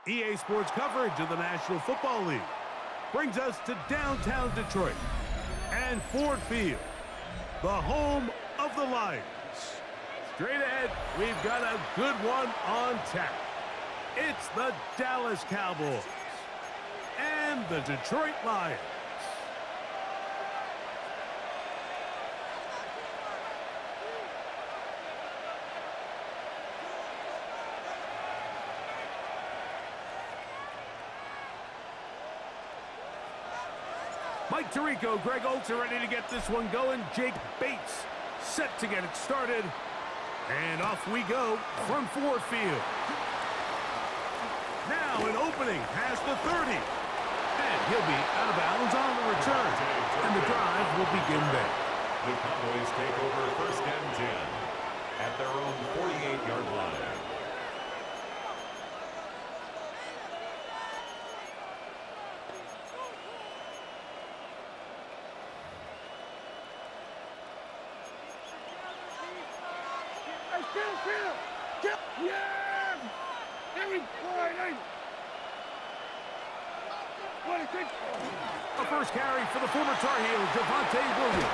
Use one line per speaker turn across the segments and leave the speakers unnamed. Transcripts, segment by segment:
EA Sports coverage of the National Football League brings us to downtown Detroit and Ford Field, the home of the Lions. Straight ahead, we've got a good one on tap. It's the Dallas Cowboys and the Detroit Lions. Mike Tirico, Greg Olsen ready to get this one going. Jake Bates set to get it started. And off we go from Ford Field. Now an opening past the 30. And he'll be out of bounds on the return. And the drive will begin there.
The Cowboys take over 1st and 10 at their own 48-yard line.
A first carry for the former Tar Heel, Williams.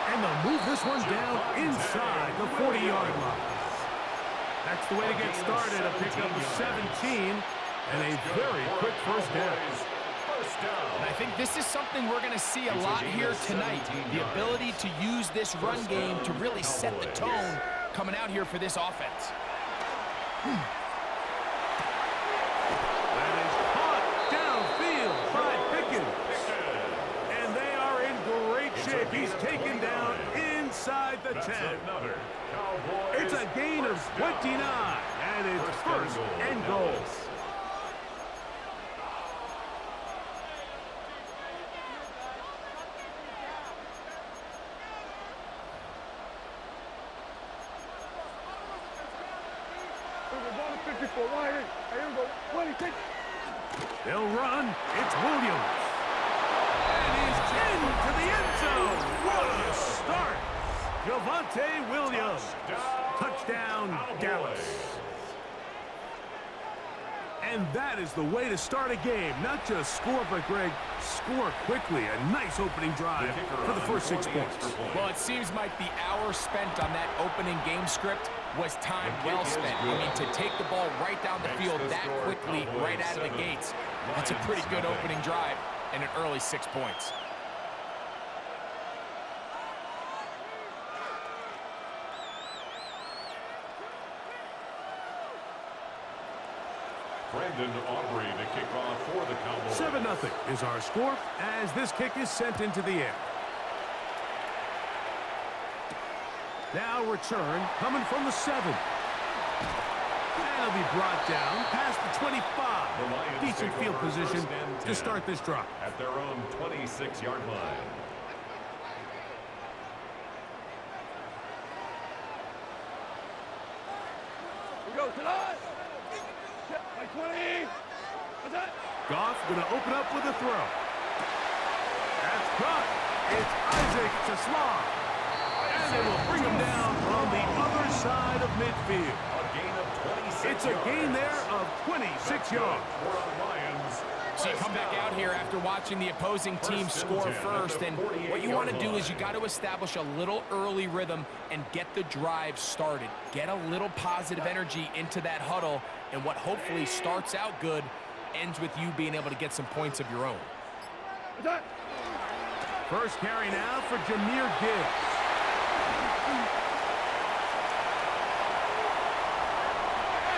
And they'll move this one down inside the 40-yard line. That's the way to get started. A pickup of 17 and a very quick first down.
And I think this is something we're going to see a lot here tonight. The ability to use this run game to really set the tone coming out here for this offense.
That is caught downfield by Pickens. And they are in great shape. He's taken down inside the 10. It's a gain of 29, and it's first and goal. They'll run. It's Williams. And he's into the end zone. What a start. Javonte Williams. Touchdown, Dallas. And that is the way to start a game. Not just score, but, Greg, score quickly. A nice opening drive for the first 6 points.
Well, it seems like the hour spent on that opening game script was time well spent. I mean, to take the ball right down the field that quickly, right out of the gates, that's a pretty good opening drive and an early 6 points.
Brandon Aubrey to kick off for the Cowboys.
7-0 is our score as this kick is sent into the air. Now return coming from the 7. And it'll be brought down past the 25. Decent field position to start this drive.
At their own 26-yard line.
We go tonight. 20.
Goff going to open up with a throw. That's caught. It's Isaac to Slaw. And they will bring him down on the other side of midfield.
A gain of 26
It's a gain there of 26 yards.
So you come back out here after watching the opposing team score first, and what you want to do is you got to establish a little early rhythm and get the drive started. Get a little positive energy into that huddle, and what hopefully starts out good ends with you being able to get some points of your own.
First carry now for Jahmyr Gibbs.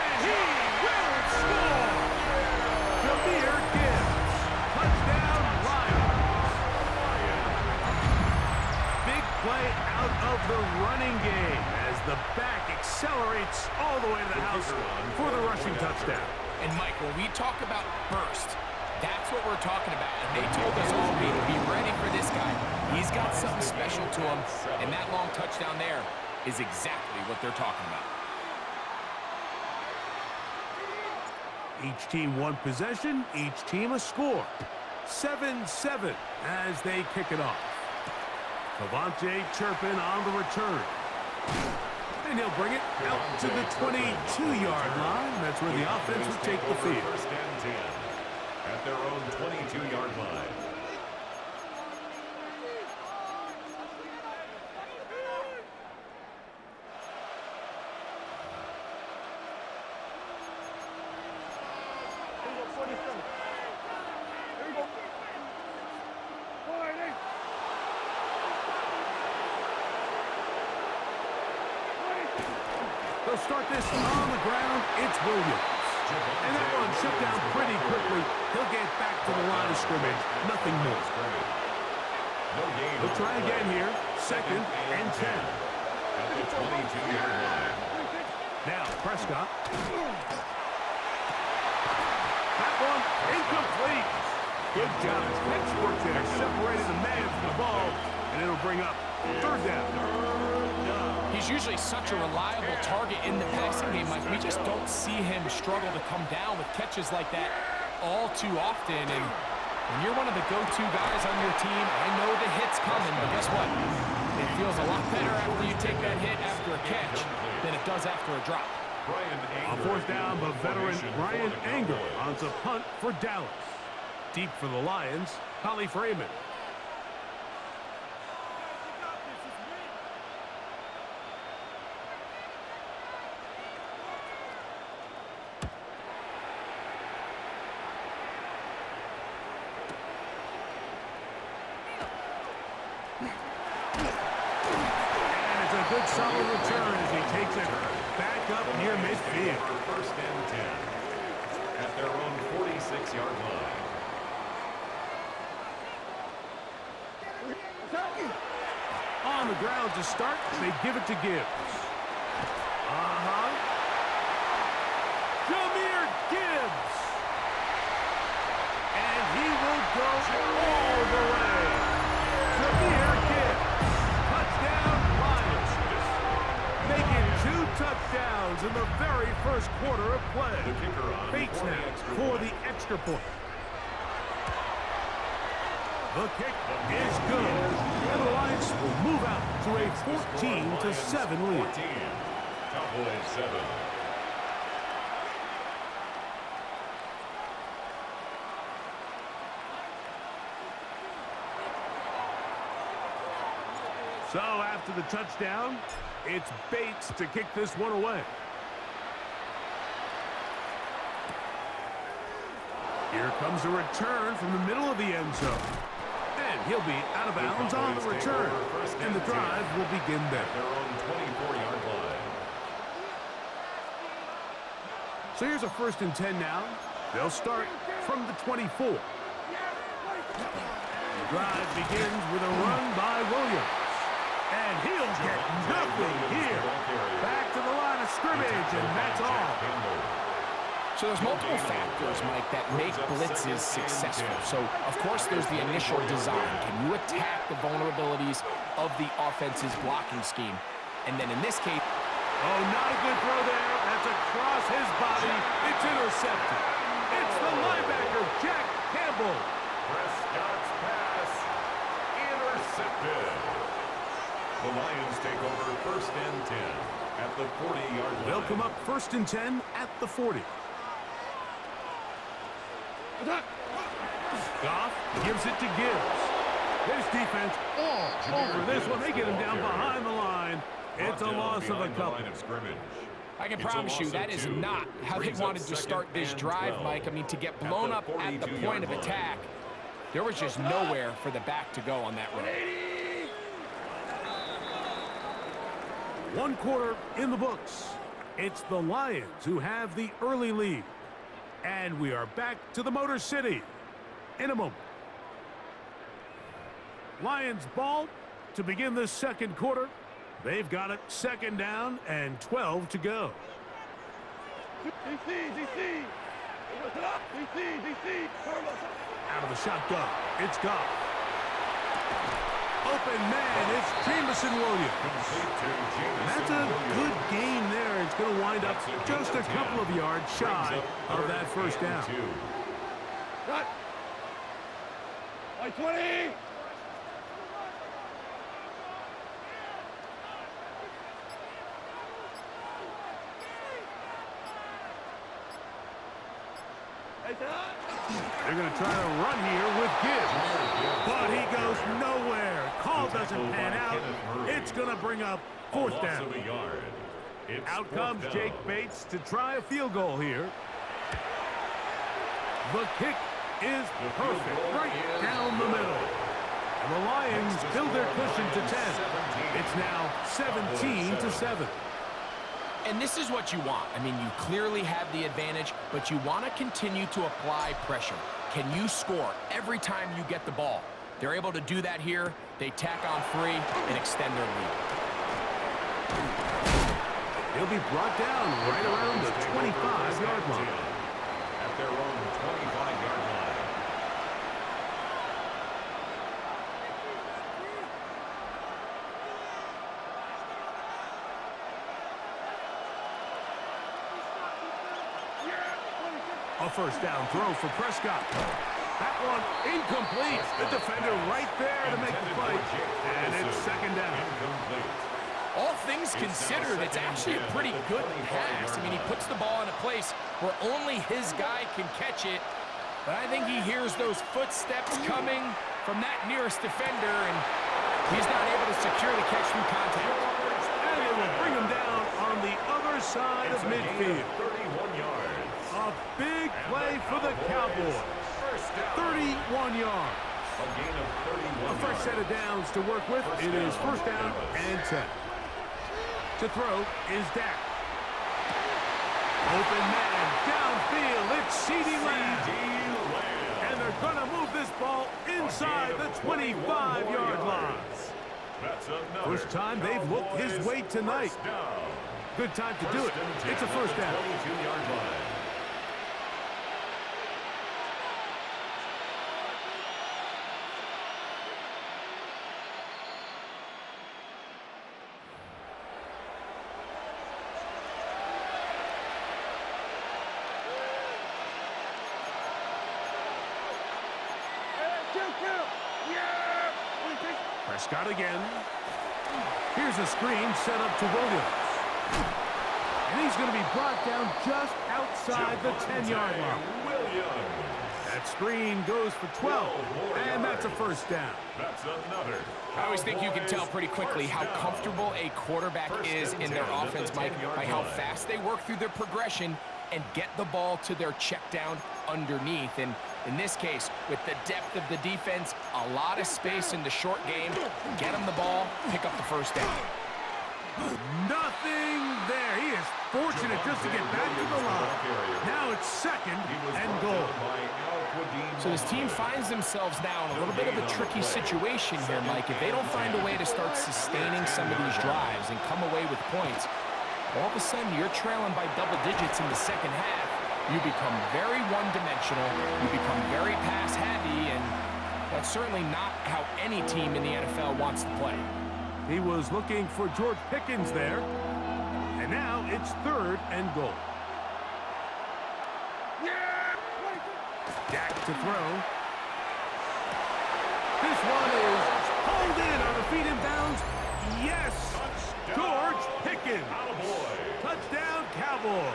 And he will score! Jahmyr Gibbs. Touchdown, Lions. Big play out of the running game as the back accelerates all the way to the house for the rushing touchdown.
And Mike, when we talk about burst, that's what we're talking about. And they told us all to be ready for this guy. He's got something special to him, and that long touchdown there is exactly what they're talking about.
Each team one possession, each team a score. 7-7 as they kick it off. Cavante Turpin on the return. And he'll bring it out to the 22-yard line. That's where the offense will take the field.
First and 10 at their own 22-yard line.
They'll start this on the ground. It's Williams. And that one shut down pretty quickly. He'll get back to the line of scrimmage. Nothing more. They'll try again here. Second and 10.
At the 22-yard line.
Now, Prescott. That one incomplete. Good job. Next work there. Separated the man from the ball. And it'll bring up third down.
He's usually such a reliable target in the passing game, Mike. We just don't see him struggle to come down with catches like that all too often. And when you're one of the go-to guys on your team, I know the hit's coming, but guess what? It feels a lot better after you take that hit after a catch than it does after a drop.
On fourth down, the veteran Brian Anger on the punt for Dallas. Deep for the Lions, Holly Freeman. Good solid return as he takes it back up near midfield.
First and 10 at their own 46-yard line.
On the ground to start, they give it to Gibbs. Jahmyr Gibbs. And he will go all the way. Jahmyr Gibbs. Touchdown. Making 2 touchdowns in the very first quarter of play. Bates now for the extra point. The kick is good. And the Lions will move out to a 14-7 lead.
Cowboys 7.
So after the touchdown, it's Bates to kick this one away. Here comes a return from the middle of the end zone. And he'll be out of bounds on the return. And the drive will begin there.
Their own 24-yard line.
So here's a 1st and 10 now. They'll start from the 24. The drive begins with a run by Williams. And he'll get nothing here. Back to the line of scrimmage, and that's all.
So there's multiple factors, Mike, that make blitzes successful. So, of course, there's the initial design. Can you attack the vulnerabilities of the offense's blocking scheme? And then in this case...
Oh, not a good throw there. That's across his body. It's intercepted. It's the linebacker, Jack Campbell.
Prescott's pass intercepted. The Lions take over 1st and 10 at the 40-yard line.
They'll come up 1st and 10 at the 40. Goff gives it to Gibbs. His defense all over this one. They get him down behind the line. It's a loss of a couple.
I can promise you that is not how they wanted to start this drive, Mike. I mean, to get blown up at the point of attack, there was just nowhere for the back to go on that run.
1 quarter in the books. It's the Lions who have the early lead. And we are back to the Motor City in a moment. Lions ball to begin the 2nd quarter. They've got it 2nd down and 12 to go.
DC.
Out of the shotgun, it's Goff. Open man, it's Jameson Williams. And that's a good gain there. It's going to wind up just a couple of yards shy of that 1st down.
Cut. 20.
They're going to try to run here with Gibbs. But he goes nowhere. Call doesn't pan out. It's going to bring up fourth down. Out comes Jake Bates to try a field goal here. The kick is perfect, right down the middle. And the Lions build their cushion to 10. It's now 17-7.
And this is what you want. I mean, you clearly have the advantage, but you want to continue to apply pressure. Can you score every time you get the ball? They're able to do that here. They tack on 3 and extend their lead.
He'll be brought down right around the 25-yard line.
At their own 25-yard line.
A first down throw for Prescott. That one incomplete. The defender right there to make the play. And it's second down.
All things considered, it's actually a pretty good pass. I mean, he puts the ball in a place where only his guy can catch it. But I think he hears those footsteps coming from that nearest defender, and he's not able to secure the catch through contact.
And they will bring him down on the other side of midfield.
31 yards.
A big play for the Cowboys. 31 yards.
A gain of 31
A fresh set of downs to work with. It is first down and 10. To throw is Dak. Open man, downfield, it's CeeDee Lamb. And they're going to move this ball inside the 25-yard line. First time they've looked his way tonight. Good time to do it. It's a first down.
22-yard line.
Prescott again. Here's a screen set up to Williams. And he's going to be brought down just outside the 10-yard line. That screen goes for 12, and that's a first down.
That's another.
I always think you can tell pretty quickly how comfortable a quarterback is in their offense, Mike, by how fast they work through their progression and get the ball to their check down underneath. And in this case, with the depth of the defense, a lot of space in the short game, get them the ball, pick up the first down.
Nothing there. He is fortunate just to get back to the line. Now it's second and goal.
So this team finds themselves now in a little bit of a tricky situation here, Mike. If they don't find a way to start sustaining some of these drives and come away with points, all of a sudden you're trailing by double digits in the second half. You become very one-dimensional, you become very pass-heavy, and that's certainly not how any team in the NFL wants to play.
He was looking for George Pickens there. And now it's third and goal. Dak to throw. This one is pulled in on the feet in bounds. Yes! George Pickens. Touchdown, Cowboys.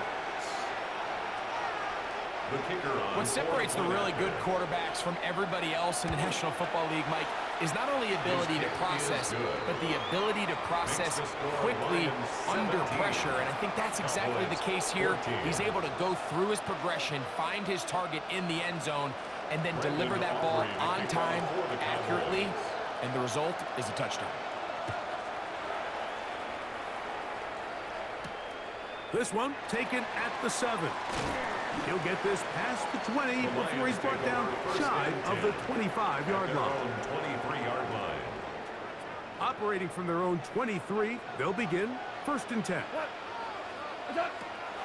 What separates the really good quarterbacks from everybody else in the National Football League, Mike, is not only ability to process, but the ability to process quickly under pressure. And I think that's exactly the case here. He's able to go through his progression, find his target in the end zone, and then deliver that ball on time, accurately, and the result is a touchdown.
This one taken at the 7. He'll get this past the 20 before he's brought down shy of the 25-yard line.
23-yard line.
Operating from their own 23, they'll begin first and 10.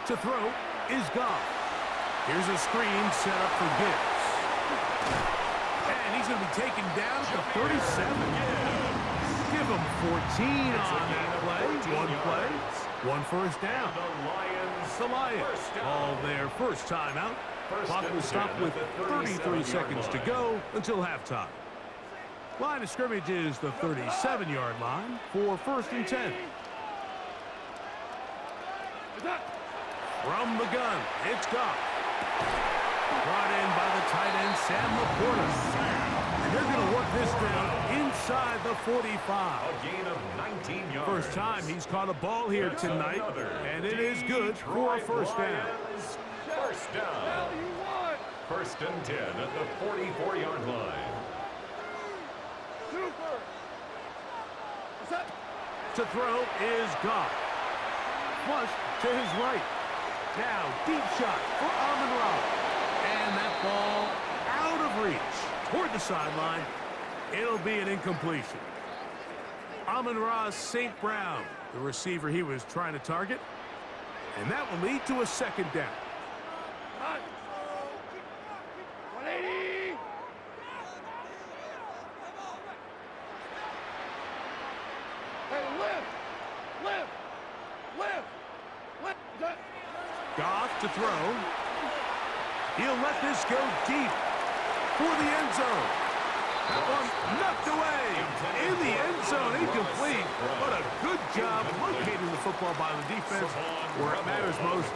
To throw is Goff. Here's a screen set up for Gibbs. And he's going to be taken down to 37. Give him 14 on that play. One play, one first down. The Lions all their first time out. Clock will stop with 33 seconds to go until halftime. Line of scrimmage is the 37-yard line for first and 10. From the gun, it's Goff. Brought in by the tight end, Sam Laporta. And they're going to work this down inside the 45.
A gain of 19 yards.
First time he's caught a ball here tonight, and it is good for a first down.
First down. First and 10 at the 44-yard line.
To throw is Goff. Flushed to his right. Now, deep shot for Amon-Ra. And that ball out of reach toward the sideline. It'll be an incompletion. Amon-Ra St. Brown, the receiver he was trying to target. And that will lead to a second down.
180. Hey, lift.
Goff to throw. He'll let this go deep for the end zone. That one knocked away in the end zone, incomplete. But a good job locating the football by the defense where it matters most.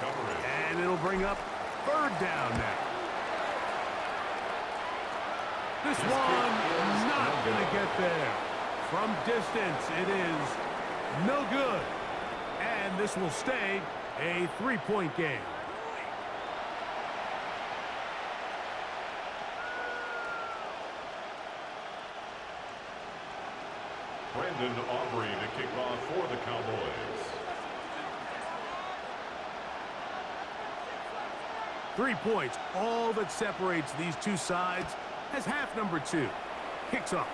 And it'll bring up third down now. This one not going to get there. From distance, it is no good. And this will stay a 3-point game.
Brandon Aubrey to kick off for the Cowboys.
3 points, all that separates these two sides, as half number 2 kicks off.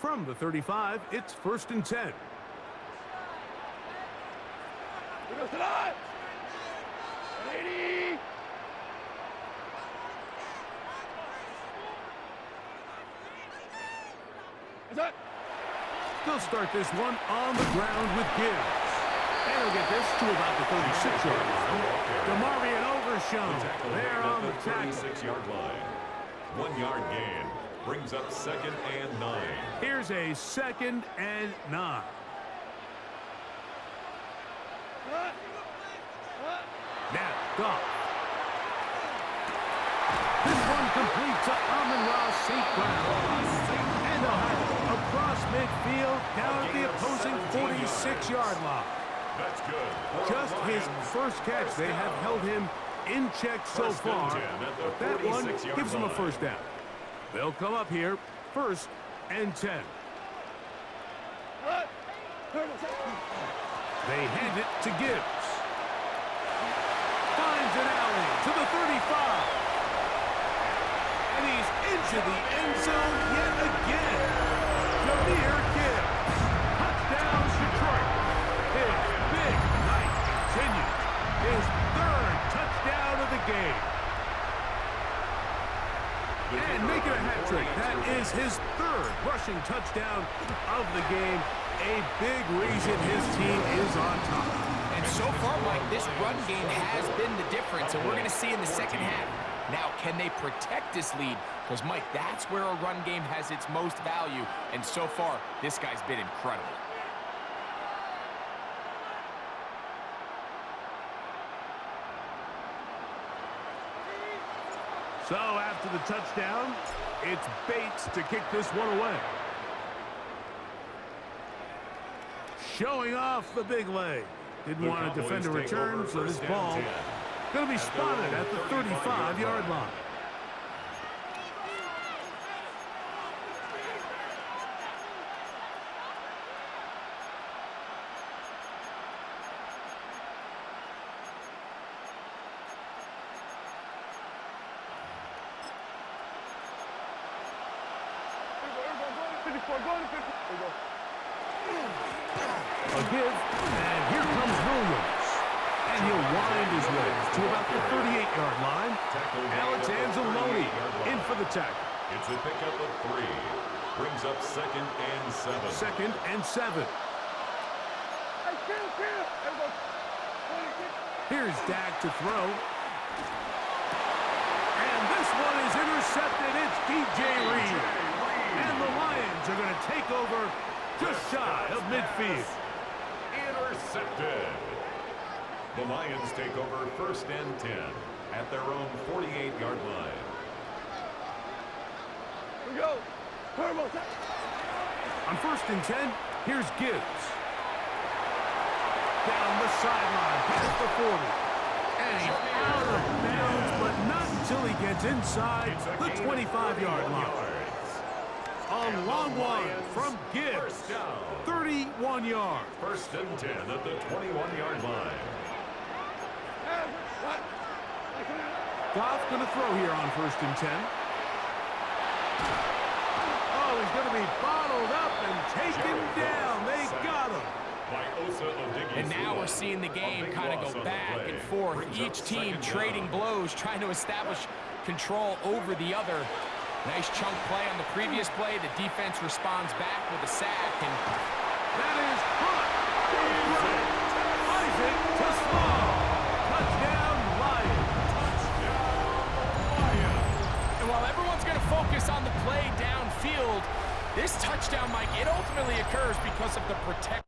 From the 35, it's 1st and 10.
Here goes the dot. 180. Is that?
They'll start this one on the ground with Gibbs. And they'll get this to about the 36-yard line. DeMarvion Overshown there on the tackle.
36-yard line. 1 yard gain. Brings up 2nd and 9.
Here's a 2nd and 9. Now, Goff. This one complete to Amon-Ra St. Brown. And they'll have it across midfield down at the opposing 46-yard line.
That's good.
Just his first catch. They have held him in check so far. But that one gives him a first down. They'll come up here, 1st and 10. They hand it to Gibbs. Finds an alley to the 35. And he's into the end zone yet again. Jahmyr Gibbs. Touchdown, Detroit. His big night continues. His 3rd touchdown of the game. And making a hat trick. That is his 3rd rushing touchdown of the game. A big reason his team is on top.
And so far, Mike, this run game has been the difference, and we're going to see in the second half. Now, can they protect this lead? Because, Mike, that's where a run game has its most value, and so far, this guy's been incredible.
So after the touchdown, it's Bates to kick this one away. Showing off the big leg. Didn't want to defend a return, so this ball going to be spotted at the 35-yard line. A give, and here comes Williams. And he'll wind his way to about the 38-yard line. Alex Anzalone in for the tackle.
It's a pickup of 3. Brings up 2nd and 7.
2nd and 7. Here's Dak to throw. And this one is intercepted. It's DJ Reed. And the Lions are going to take over just shy of midfield.
Intercepted. The Lions take over 1st and 10 at their own 48-yard line.
Here we go. Turbo.
On 1st and 10, here's Gibbs. Down the sideline, past the 40. And he's out of bounds, but not until he gets inside the 25-yard line. A long one from Gibbs. 31 yards.
1st and 10 at the 21-yard line.
Goff's going to throw here on 1st and 10. Oh, he's going to be bottled up and taken down. They got him.
And now we're seeing the game kind of go back and forth. Each team trading blows, trying to establish control over the other. Nice chunk play on the previous play. The defense responds back with a sack. And
that is caught. Isaac to Small. Touchdown, Lions.
And while everyone's going to focus on the play downfield, this touchdown, Mike, it ultimately occurs because of the protection